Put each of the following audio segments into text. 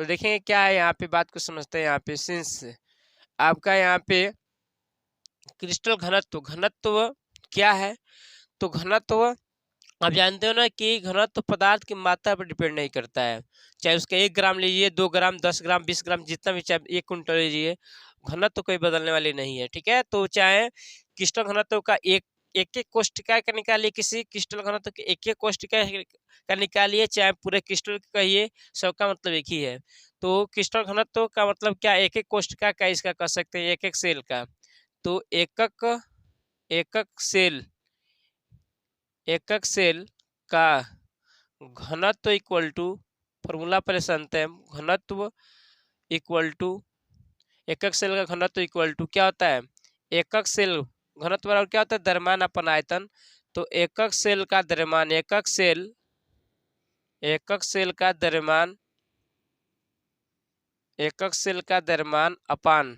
तो देखेंगे क्या है यहाँ पे, बात को समझते हैं। यहाँ पे सिंस आपका यहाँ पे क्रिस्टल घनत्व, घनत्व क्या है, तो घनत्व आप जानते हो ना कि घनत्व पदार्थ की मात्रा पर डिपेंड नहीं करता है। चाहे उसका 1 ग्राम लीजिए, 2 ग्राम, 10 ग्राम, 20 ग्राम, जितना भी, चाहे 1 कुंटल लीजिए, घनत्व कोई बदलने वाली नहीं है। ठीक है, तो चाहे क्रिस्टल घनत्व का एक एक कोष्ठिका का निकालिए, किसी क्रिस्टल घनत्व के एक कोष्ठिका का निकालिए, चाहे पूरे क्रिस्टल कहिए, सबका मतलब एक ही है। तो क्रिस्टल घनत्व का मतलब क्या, एक कोष्ठिका का इसका कह सकते हैं, एक सेल का। तो एकक सेल का घनत्व इक्वल टू, फॉर्मूला पर जानते हैं, घनत्व इक्वल टू, एकक सेल का घनत्व इक्वल टू क्या होता है, एकक सेल घनत्व बराबर क्या होता है, द्रव्यमान अपन आयतन। तो एकक सेल का द्रव्यमान, एकक सेल का द्रव्यमान, एकक सेल का द्रव्यमान अपान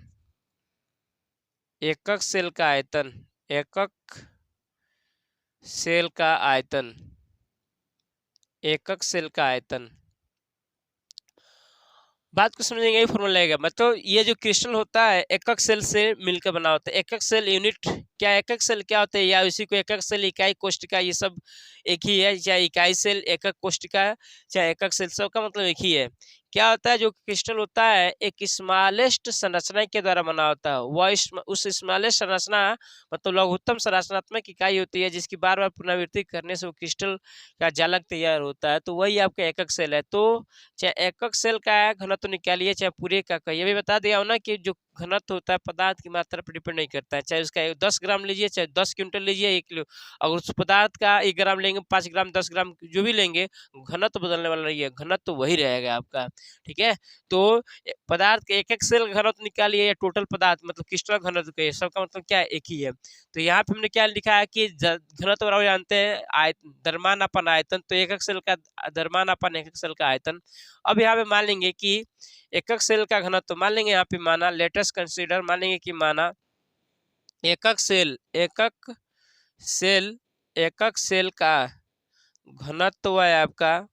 एकक सेल का आयतन, एकक सेल का आयतन, एकक सेल का आयतन। बात को समझेंगे, यही फॉर्मूला लगेगा। मतलब ये जो क्रिस्टल होता है एकक सेल से मिलकर बना होता है। एकक सेल यूनिट क्या, एकक सेल क्या होता है, या उसी को एकक सेल, इकाई, कोष्ठिका, ये सब एक ही है। चाहे इकाई सेल, एकक कोष्ठिका, चाहे एकक सेल, सब का मतलब एक ही है। क्या होता है, जो क्रिस्टल होता है एक स्मॉलेस्ट संरचना के द्वारा बना होता है। वह उस स्मॉलेस्ट संरचना मतलब लघुत्तम संरचनात्मक इकाई होती है, जिसकी बार बार पुनरावृत्ति करने से वो क्रिस्टल का जालक तैयार होता है। तो वही आपका एकक सेल है। तो चाहे एकक सेल का घनत्व निकालिए, चाहे पूरे का कहिए, भी बता दिया हो ना कि जो घनत्व होता है पदार्थ की मात्रा पर डिपेंड नहीं करता है। चाहे उसका 10 ग्राम लीजिए, चाहे 10 क्विंटल लीजिए, 1 किलो, अगर उस पदार्थ का 1 ग्राम लेंगे, 5 ग्राम, 10 ग्राम, जो भी लेंगे, घनत्व बदलने वाला नहीं है, घनत्व वही रहेगा आपका। ठीक है, तो पदार्थ के एक सेल का घनत्व निकालिए, या टोटल पदार्थ मतलब क्रिस्टल घनत्व के, सबका मतलब क्या है, एक ही है। तो यहाँ पे हमने क्या लिखा है कि घनत्व बराबर जानते हैं द्रव्यमान अपन आयतन। तो एकक सेल का द्रव्यमान अपन एकक सेल का आयतन। अब यहाँ पे मान लेंगे कि एकक सेल का घनत्व, मान लेंगे यहाँ पे माना, लेटेस्ट कंसीडर, मान लेंगे कि माना एकक सेल का घनत्व है आपका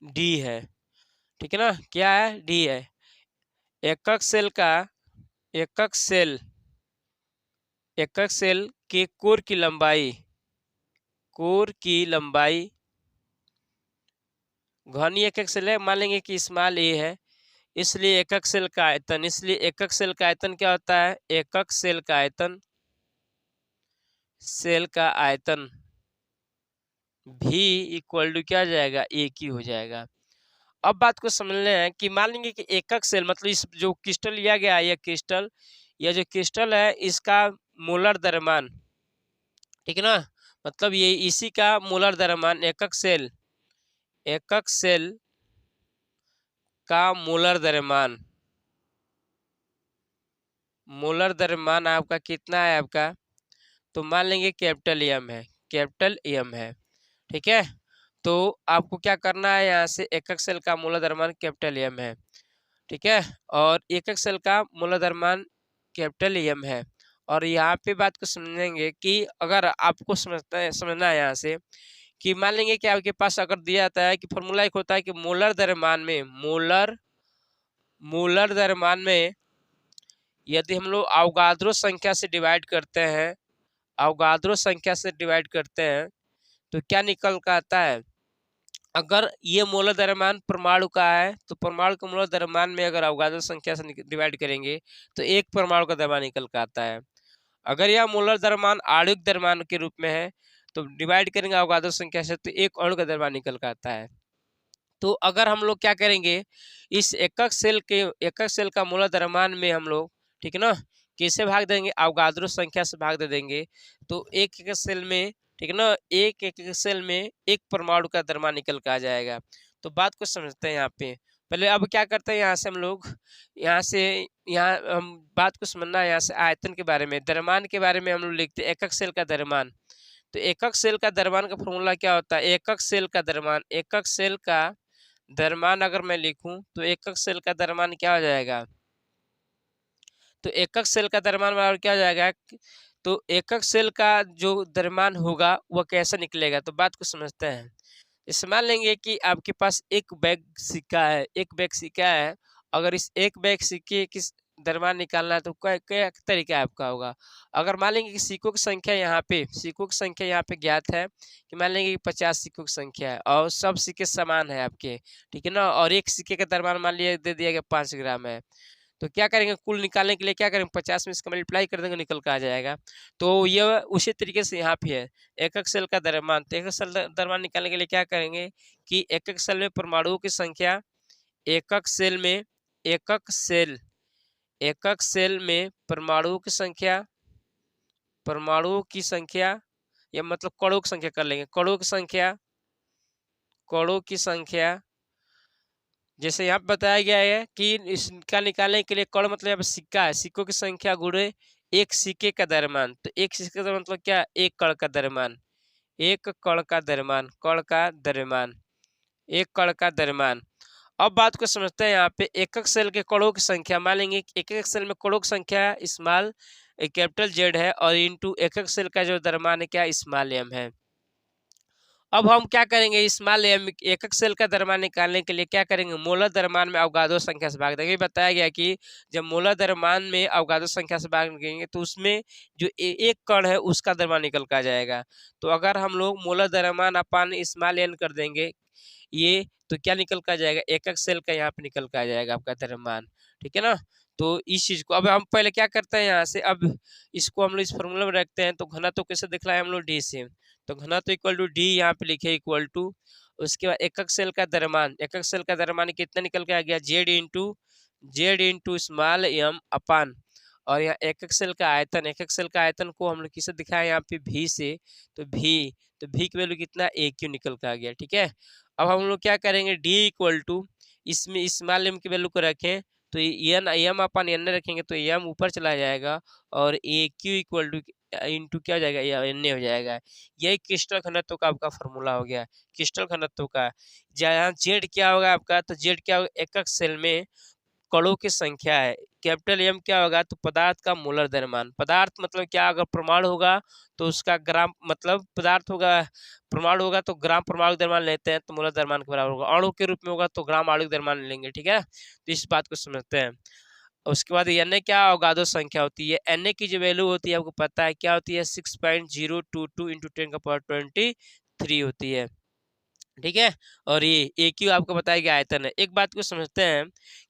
डी है। ठीक है ना, क्या है, डी है। एकक सेल के कोर की लंबाई, घनी एकक सेल है, मान लेंगे कि स्मॉल ए है, इसलिए एकक सेल का आयतन, इसलिए एकक सेल का आयतन क्या होता है, एकक सेल का आयतन भी इक्वल टू क्या जाएगा, एक ही हो जाएगा। अब बात को समझना है कि मान लेंगे कि एकक सेल मतलब इस जो क्रिस्टल लिया गया है, यह जो क्रिस्टल है, इसका मोलर द्रव्यमान, ठीक है ना, मतलब ये इसी का मोलर द्रव्यमान, एकक सेल का मोलर द्रव्यमान आपका कितना है आपका, तो मान लेंगे कैपिटल एम है। ठीक है, तो आपको क्या करना है, यहाँ से एकक सेल का मोलर द्रव्यमान कैपिटल एम है। ठीक है, और एकक सेल का मोलर द्रव्यमान कैपिटल एम है। और यहाँ पे बात को समझेंगे कि अगर आपको समझना है यहाँ से कि मान लेंगे कि आपके पास अगर दिया जाता है कि फॉर्मूला एक होता है कि मोलर द्रव्यमान में यदि हम लोग अवोगाद्रो संख्या से डिवाइड करते हैं, तो क्या निकल कर आता है, अगर ये मोलर द्रव्यमान परमाणु का है, तो परमाणु के मोलर द्रव्यमान में अगर अवोगाद्रो संख्या से डिवाइड करेंगे तो एक परमाणु का द्रव्यमान निकल कर आता है। अगर यह मोलर द्रव्यमान आणविक द्रव्यमान के रूप में है, तो डिवाइड करेंगे अवोगाद्रो संख्या से, तो एक अणु का द्रव्यमान निकल कर आता है। तो अगर हम लोग क्या करेंगे, इस एकक सेल का मोलर द्रव्यमान में हम लोग, ठीक है ना, किसे भाग देंगे, अवोगाद्रो संख्या से भाग दे देंगे। तो एक एकक सेल में, ठीक है ना, एक सेल में एक परमाणु का द्रव्यमान निकल कर आ जाएगा। तो बात को समझते हैं यहाँ पे। पहले अब क्या करते हैं, यहाँ से हम लोग यहाँ हम बात को समझना है, यहाँ से आयतन के बारे में, द्रव्यमान के बारे में हम लोग लिखते हैं एकक सेल का द्रव्यमान। तो एकक सेल का द्रव्यमान का फॉर्मूला क्या होता है, एकक सेल का द्रव्यमान अगर मैं लिखूं तो एकक सेल का द्रव्यमान क्या हो जाएगा, तो एकक सेल का द्रव्यमान बराबर क्या हो जाएगा, तो एकक सेल का जो द्रव्यमान होगा वह कैसे निकलेगा, तो बात को समझते हैं। इस मान लेंगे कि आपके पास एक बैग सिक्का है, एक बैग सिक्का है। अगर इस एक बैग सिक्के की दरम्यान निकालना है तो क्या क्या तरीका आपका होगा। अगर मान लेंगे कि सिक्कों की संख्या यहाँ पे ज्ञात है कि मान लेंगे कि 50 सिक्कों की संख्या है और सब सिक्के समान है आपके, ठीक है ना, और एक सिक्के का दरम्यान मान लिया दे दिया गया 5 ग्राम है। तो क्या करेंगे, कुल निकालने के लिए क्या करेंगे, 50 में इसका मल्टीप्लाई कर देंगे, निकल कर आ जाएगा। तो ये उसी तरीके से यहाँ पे है एकक सेल का द्रव्यमान। तो एकक सेल द्रव्यमान निकालने के लिए क्या करेंगे कि एकक सेल में परमाणुओं की संख्या, एकक सेल में एकक सेल में परमाणुओं की संख्या या मतलब कणों की संख्या कर लेंगे, कणों की संख्या जैसे यहाँ पे बताया गया है कि इसका निकालने के लिए कण मतलब यहाँ पे सिक्का है, सिक्कों की संख्या गुणे एक सिक्के का द्रव्यमान। तो एक सिक्के का द्रव्यमान मतलब क्या, एक कण का द्रव्यमान, एक कण का द्रव्यमान, एक कण का द्रव्यमान। अब बात को समझते हैं। यहाँ पे एकक सेल के कणों की संख्या मान लेंगे, एकक सेल में कणों की संख्या स्मॉल कैपिटल जेड है और इंटू एकक सेल का जो द्रव्यमान है क्या, स्मॉल एम है। अब हम क्या करेंगे, स्मॉल एम एकक सेल का द्रव्यमान निकालने के लिए क्या करेंगे, मोलर द्रव्यमान में अवगाद्रो संख्या से भाग देंगे। बताया गया कि जब मोलर द्रव्यमान में अवगाद्रो संख्या से भाग देंगे तो उसमें जो एक कण है उसका द्रव्यमान निकल कर आ जाएगा। तो अगर हम लोग मोलर द्रव्यमान अपन स्मॉल एन कर देंगे ये, तो क्या निकल कर आ जाएगा, एकक सेल का यहाँ पे निकल कर आ जाएगा आपका द्रव्यमान, ठीक है ना। तो इस चीज को अब हम पहले क्या करते हैं, यहाँ से अब इसको हम लोग इस फॉर्मूला में रखते हैं। तो घनत्व कैसे दिखलाए हम लोग, डी से। तो घनत्व इक्वल टू डी यहाँ पे लिखे इक्वल टू, उसके बाद एकक सेल का द्रव्यमान कितना निकल के आ गया, जेड इंटू स्मॉल एम अपान, और यहाँ एकक सेल का आयतन को हम लोग किसे दिखाए यहाँ पे भी से। तो भी की वैल्यू कितना, ए क्यू निकल के आ गया, ठीक है। अब हम लोग क्या करेंगे, डी इक्वल टू इसमें स्मॉल एम की वैल्यू को रखें तो एम अपन एन रखेंगे तो एम ऊपर चला जाएगा और ए क्यू इक्वल टू इंटू क्या हो जाएगा, एन हो जाएगा। यही क्रिस्टल घनत्व का आपका फॉर्मूला हो गया, क्रिस्टल घनत्व का। जहाँ जेड क्या होगा आपका, तो जेड क्या होगा, एकक सेल में कणों की संख्या है। कैपिटल एम क्या होगा, तो पदार्थ का मोलर द्रव्यमान। पदार्थ मतलब क्या, अगर परमाणु होगा तो उसका ग्राम मतलब पदार्थ होगा, परमाणु होगा तो ग्राम परमाणु द्रव्यमान लेते हैं तो मोलर द्रव्यमान के बराबर होगा। अणु के रूप में होगा तो ग्राम आणविक द्रव्यमान लेंगे, ठीक है। तो इस बात को समझते हैं। उसके बाद एन ए क्या, अवगाद्रो संख्या होती है। एन ए की जो वैल्यू होती है आपको पता है क्या होती है, 6.022 इंटू 10⁻23 होती है, ठीक है। और ये ए क्यू आपको बताया गया आयतन है। एक बात को समझते हैं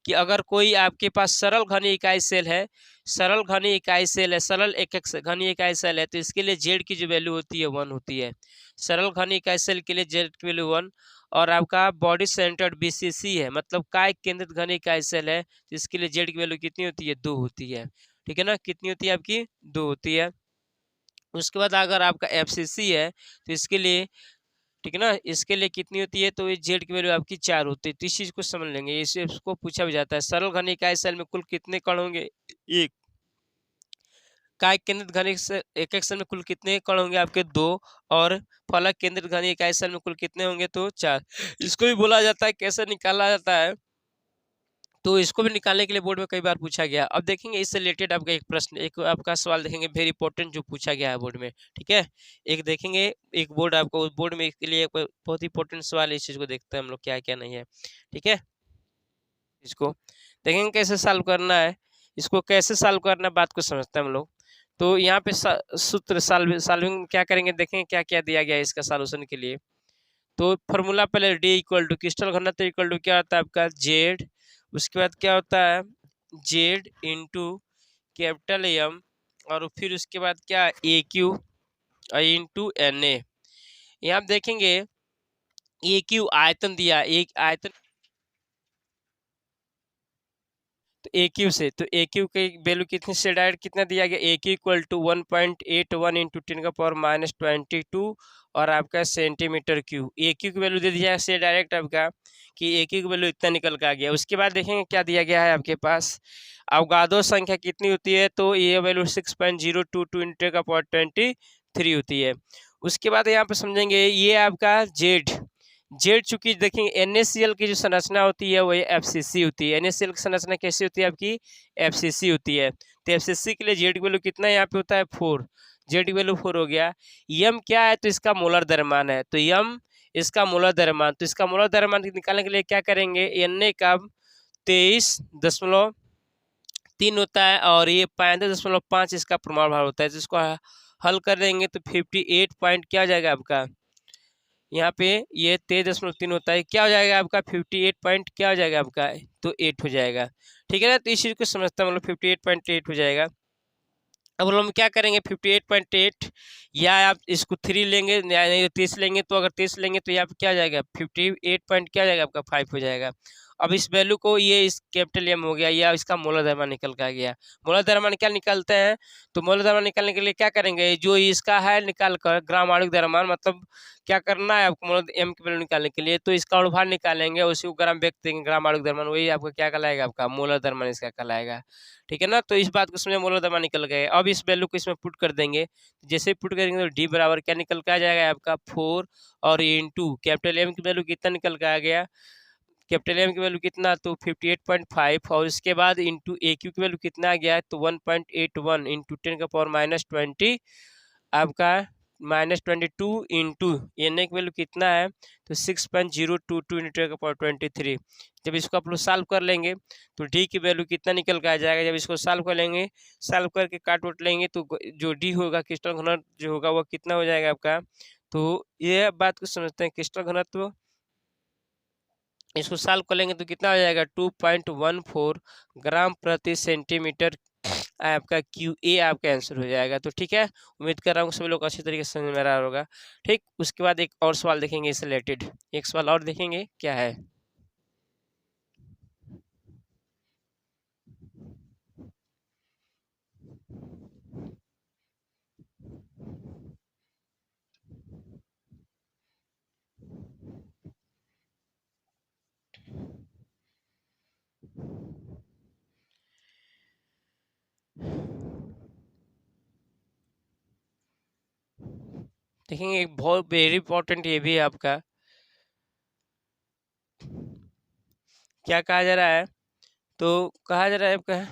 कि अगर कोई आपके पास सरल घनी इकाई सेल है, सरल एकक घनी इकाई सेल है, तो इसके लिए जेड की जो वैल्यू होती है 1 होती है। सरल घनी इकाई सेल के लिए जेड की वैल्यू 1। और आपका बॉडी सेंटर्ड बीसीसी है, मतलब काय केंद्रित घनी इकाई सेल है, तो इसके लिए जेड की वैल्यू कितनी होती है, 2 होती है, ठीक है ना। कितनी होती है आपकी, 2 होती है। उसके बाद अगर आपका एफसीसी है तो इसके लिए, ठीक है ना, इसके लिए कितनी होती है, तो ये जेड की वैल्यू आपकी 4 होती है। तो इस चीज को समझ लेंगे, इसको पूछा भी जाता है सरल घनी इकाई सेल में कुल कितने कण होंगे, एक। काय केंद्रित घनी एक सेल में कुल कितने कण होंगे आपके, 2। और फलक केंद्रित घनी इकाई सेल में कुल कितने होंगे, तो 4। इसको भी बोला जाता है, कैसे निकाला जाता है, तो इसको भी निकालने के लिए बोर्ड में कई बार पूछा गया। अब देखेंगे इससे रिलेटेड आपका एक प्रश्न, एक आपका सवाल देखेंगे वेरी इंपॉर्टेंट जो पूछा गया है बोर्ड में, ठीक है। एक देखेंगे, एक बोर्ड आपको बोर्ड में इसके लिए बहुत इंपॉर्टेंट सवाल है, इस चीज को देखते हैं हम लोग क्या क्या नहीं है, ठीक है। इसको देखेंगे कैसे सॉल्व करना है, इसको कैसे सॉल्व करना है बात को समझते हैं हम लोग। तो यहाँ पे सूत्र सॉल्विंग क्या करेंगे, देखेंगे क्या क्या दिया गया है इसका सॉल्यूशन के लिए। तो फॉर्मूला पहले डी इक्वल टू क्रिस्टल घनत्व इक्वल टू क्या होता है आपका, जेड। उसके बाद क्या होता है, जेड इंटू कैपिटल एम, और फिर उसके बाद क्या, ए क्यू इंटू एन ए। यहाँ देखेंगे ए क्यू आयतन दिया, एक आयतन तो ए क्यू से, तो ए क्यू की वैल्यू कितनी से डायरेक्ट कितना दिया गया, ए क्यू इक्वल टू 1.81 इंटू 10⁻22 और आपका सेंटीमीटर क्यूब। ए क्यू की वैल्यू दे दिया से डायरेक्ट आपका कि ए क्यू की वैल्यू इतना निकल के आ गया। उसके बाद देखेंगे क्या दिया गया है आपके पास, अवगाद्रो संख्या कितनी होती है, तो ये वैल्यू 6.022 इंटू 10⁻23 होती है। उसके बाद यहाँ पे समझेंगे ये आपका जेड चूंकि देखेंगे NaCl की जो संरचना होती है वो FCC होती है। NaCl की संरचना कैसी होती है आपकी, FCC होती है। तो FCC के लिए जेड की वैल्यू कितना यहाँ पे होता है, 4। जेड की वैल्यू 4 हो गया। यम क्या है, तो इसका मोलर द्रव्यमान है, तो यम इसका मोलर द्रव्यमान। तो इसका मोलर द्रव्यमान निकालने के लिए क्या करेंगे, Na का 23.3 होता है और ये 35.5 इसका परमाणु भार होता है। जिसको हल कर देंगे तो 58 पॉइंट क्या हो जाएगा आपका, यहाँ पे ये 23.3 होता है, क्या हो जाएगा आपका 58 पॉइंट क्या हो जाएगा आपका, तो 8 हो जाएगा। ठीक है ना, तो इस चीज़ को समझता मतलब 58.8 हो जाएगा। अब हम क्या करेंगे 58.8, या आप इसको 3 लेंगे या नहीं 30 लेंगे, तो अगर 30 लेंगे तो यहाँ पे क्या आ जाएगा 58 पॉइंट क्या आ जाएगा आपका 5 हो जाएगा। अब इस वैल्यू को ये इस कैपिटल एम हो गया, या इसका मोलर द्रव्यमान निकल के आ गया। मोलर द्रव्यमान क्या निकालते हैं, तो मोलर द्रव्यमान निकालने के लिए क्या करेंगे, जो इसका है निकाल कर ग्राम आणविक द्रव्यमान, मतलब क्या करना है आपको मोलर एम की वैल्यू निकालने के लिए, तो इसका अणुभार निकालेंगे, उसी को ग्राम व्यक्त देंगे, ग्राम आणविक द्रव्यमान, वही आपका क्या कहलाएगा आपका मोलर द्रव्यमान इसका कहलाएगा। ठीक है ना, तो इस बात को समझे मोलर द्रव्यमान निकल गए। अब इस वैल्यू को इसमें पुट कर देंगे, जैसे पुट करेंगे तो डी बराबर क्या निकल के आ जाएगा आपका 4 और इंटू कैपिटल एम की वैल्यू कितना निकल के आ गया, कैपिटल एम की वैल्यू कितना तो 58.5 और इसके बाद इंटू ए क्यू की वैल्यू कितना आ गया है तो 1.81 इंटू 10⁻⁻20 आपका -22 इंटू एन ए की वैल्यू कितना है तो 6.022 इंटू 10⁻23। जब इसको आप लोग सॉल्व कर लेंगे तो डी की वैल्यू कितना निकल के आ जाएगा, जब इसको सॉल्व कर लेंगे, सॉल्व करके काट उट लेंगे तो जो डी होगा क्रिस्टल घनत्व जो होगा वो कितना हो जाएगा आपका। तो ये बात को समझते हैं, क्रिस्टल घनत्व इसको सॉल्व कर लेंगे तो कितना हो जाएगा 2.14 ग्राम प्रति सेंटीमीटर आपका क्यू ए आपका आंसर हो जाएगा। तो ठीक है, उम्मीद कर रहा हूँ सभी लोग अच्छी तरीके से समझ में आ रहा होगा। ठीक, उसके बाद एक और सवाल देखेंगे इससे रिलेटेड, एक सवाल और देखेंगे क्या है। देखेंगे एक बहुत वेरी इंपॉर्टेंट ये भी है आपका, क्या कहा जा रहा है, तो कहा जा रहा है आपका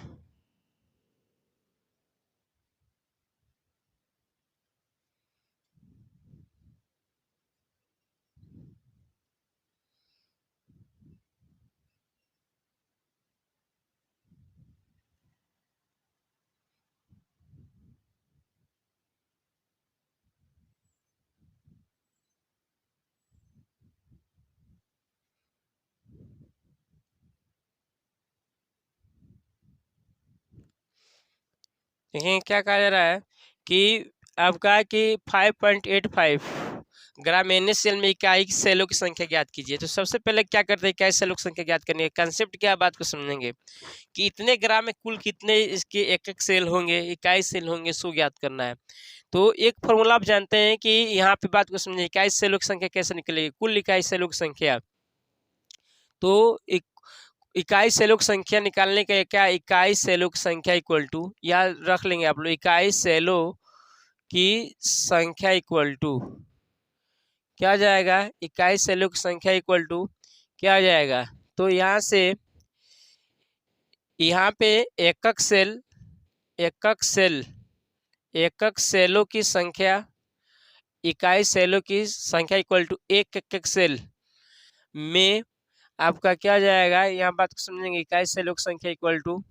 देखिए क्या कहा जा रहा है कि आपका कि 5.85 ग्राम NaCl में इकाई सेलों की संख्या ज्ञात कीजिए। तो सबसे पहले क्या करते हैं, इकाई सेलों की संख्या ज्ञात करनी है। कंसेप्ट क्या बात को समझेंगे कि इतने ग्राम में कुल कितने इसके एक एक सेल होंगे, इकाई सेल होंगे, सो ज्ञात करना है। तो एक फॉर्मूला आप जानते हैं कि यहाँ पे बात को समझिए, इकाई सेलों की संख्या कैसे निकलेगी, कुल इकाई सेलों की संख्या। तो एक इकाई सेलों की संख्या निकालने का क्या, इकाई सेलों की संख्या इक्वल टू, या रख लेंगे आप लोग इकाई सेलों की संख्या इक्वल टू क्या आ जाएगा, इकाई सेलों की संख्या इक्वल टू क्या आ जाएगा, तो यहाँ से यहाँ पे एकक सेल एकक सेल एकक सेलों की संख्या, इकाई सेलों की संख्या इक्वल टू एक एकक सेल में आपका क्या आ जाएगा, यहाँ बात को समझेंगे, इकाई सेलों की संख्या इक्वल टू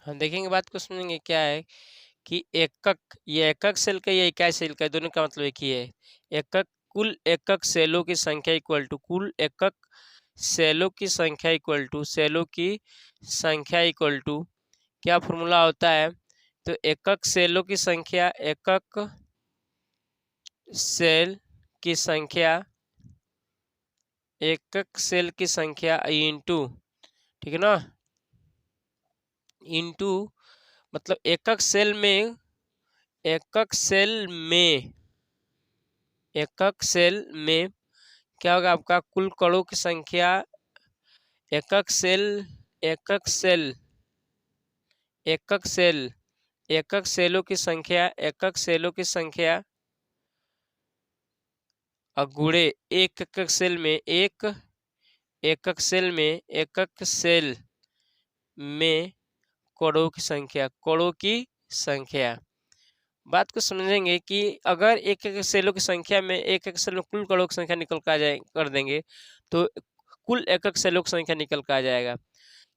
हम देखेंगे, बात को समझेंगे क्या है कि एकक, ये एकक सेल का या इकाई सेल का, दोनों का मतलब एक ही है। एकक, कुल एकक सेलों की संख्या इक्वल टू कुल एकक सेलों की संख्या इक्वल टू सेलों की संख्या इक्वल टू क्या फॉर्मूला होता है, तो एकक सेलों की संख्या, एकक सेल की संख्या एकक सेल की संख्या इंटू, ठीक है ना, इंटू मतलब एकक सेल में, एकक सेल में, एकक सेल में क्या होगा आपका, कुल कणों की संख्या, एकक सेल, एकक सेल, एकक सेल, एकक सेलों की संख्या, एकक सेलों की संख्या गुणे एक एकक सेल में, एक एकक सेल में, एकक सेल में कणों की संख्या, कणों की संख्या। बात को समझेंगे कि अगर एक एक सेलों की संख्या में, एक एक सेल में कुल कणों की संख्या निकल कर आ जाए, कर देंगे तो कुल एकक सेलों की संख्या निकल कर आ जाएगा।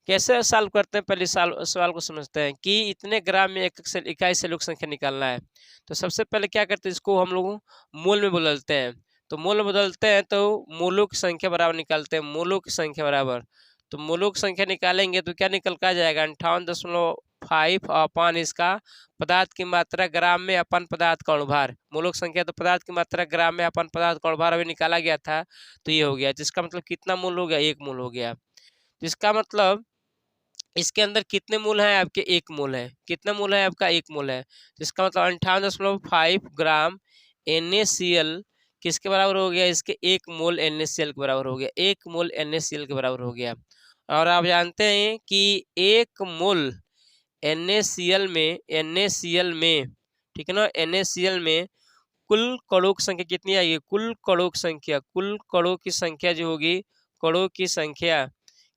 कैसे सॉल्व करते हैं, पहले सवाल को समझते हैं कि इतने ग्राम में एक सेल, इकाई सेलों की संख्या निकालना है। तो सबसे पहले क्या करते हैं, इसको हम लोग मोल में बदलते हैं। तो मोल में बदलते हैं तो मोलों की संख्या बराबर निकालते हैं, मोलों की संख्या बराबर, तो मोलों की संख्या निकालेंगे तो क्या निकल कर आ जाएगा, 58.5 अपन इसका पदार्थ की मात्रा ग्राम में अपन पदार्थ का अणुभार, मोलों की संख्या तो पदार्थ की मात्रा ग्राम में अपन पदार्थ का अणुभार अभी निकाला गया था, तो ये हो गया, जिसका मतलब कितना मोल हो गया, 1 मोल हो गया। जिसका मतलब इसके अंदर कितने मोल हैं आपके, 1 मोल है, कितना मोल है आपका, 1 मोल है। जिसका मतलब 58.5 ग्राम NaCl किसके बराबर हो गया, इसके 1 मोल NaCl के बराबर हो गया, 1 मोल NaCl के बराबर हो गया। और आप जानते हैं कि 1 मोल NaCl में, NaCl में, ठीक है ना, NaCl में कुल कणों की संख्या कितनी आएगी, कुल कणों की संख्या, कुल कणों की संख्या जो होगी, कणों की संख्या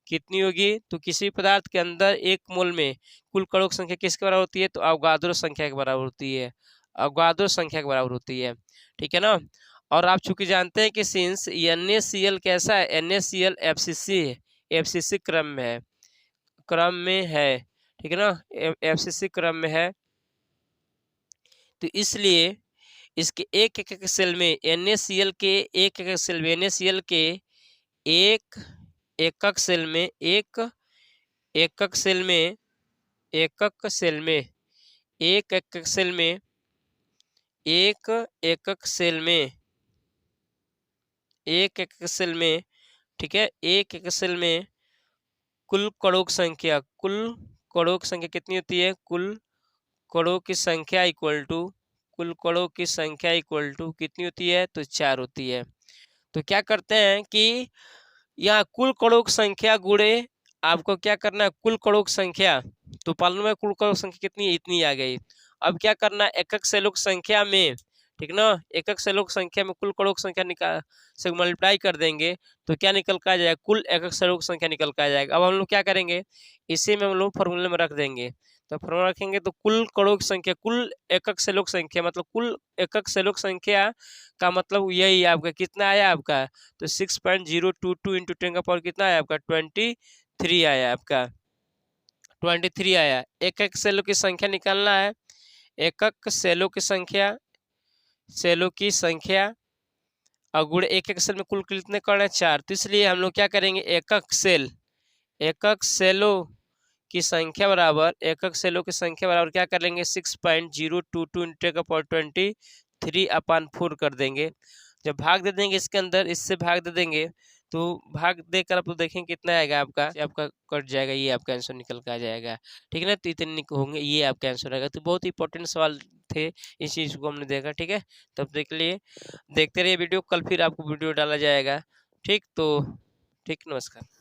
कितनी होगी, तो किसी पदार्थ के अंदर 1 मोल में कुल कणों की संख्या किसके बराबर होती है, तो अवगाद्रो संख्या के बराबर होती है, अवगाद्रो संख्या के बराबर होती है, ठीक है ना। और आप चूंकि जानते हैं कि सिंस NaCl कैसा है, NaCl FCC है, FCC क्रम में है, क्रम में है, ठीक है ना, FCC क्रम में है, तो इसलिए इसके एक एक सेल में NaCl के एक एक सेल में, NaCl के एक एकक सेल में, एक एकक सेल में, एकक सेल में, एक एकक सेल में, एक एकक सेल में, एक एकक सेल में, ठीक है, एक एकक सेल में कुल कणों की संख्या, कुल कणों की संख्या कितनी होती है, कुल कणों की संख्या इक्वल टू, कुल कणों की संख्या इक्वल टू कितनी होती है, तो 4 होती है। तो क्या करते हैं कि यहाँ कुल कणों की संख्या गुणे, आपको क्या करना है, कुल कणों की संख्या, तो पालन में कुल कणों की संख्या कितनी है, इतनी आ गई। अब क्या करना है, एकक सेलों की संख्या में, ठीक ना, एकक सेलों की संख्या में कुल कणों की संख्या निकाल से मल्टीप्लाई कर देंगे तो क्या निकल कर आ जाएगा, कुल एकक सेलों की संख्या निकल कर आ जाएगा। अब हम लोग क्या करेंगे, इसे में हम लोग फॉर्मूले में रख देंगे, तो फॉर्मूला रखेंगे तो कुल कणों की संख्या, कुल एकक सेलों की संख्या, मतलब कुल एकक सेलों की संख्या का मतलब यही आपका कितना आया आपका, तो 6.022 इंटू 10 का पावर कितना आया आपका, 23 आया आपका, 23 आया। एकक सेलों की संख्या निकालना है, एकक सेलों की संख्या, सेलों की संख्या गुणे एक एक सेल में कुल कितने कण है, 4, तो इसलिए हम लोग क्या करेंगे, एकक सेल, एकक सेलों की संख्या बराबर, एकक सेलों की संख्या बराबर क्या कर लेंगे, 6.022 इंटू का पावर 23/4 कर देंगे। जब भाग दे देंगे इसके अंदर, इससे भाग दे देंगे तो भाग देकर आप देखें कितना आएगा आपका, आपका कट जाएगा, ये आपका आंसर निकल कर आ जाएगा, ठीक है ना। तो इतने होंगे, ये आपका आंसर आएगा। तो बहुत इंपॉर्टेंट सवाल थे, इस चीज़ को हमने देखा, ठीक है। तब देख लिए, देखते रहिए वीडियो, कल फिर आपको वीडियो डाला जाएगा, ठीक। तो ठीक, नमस्कार।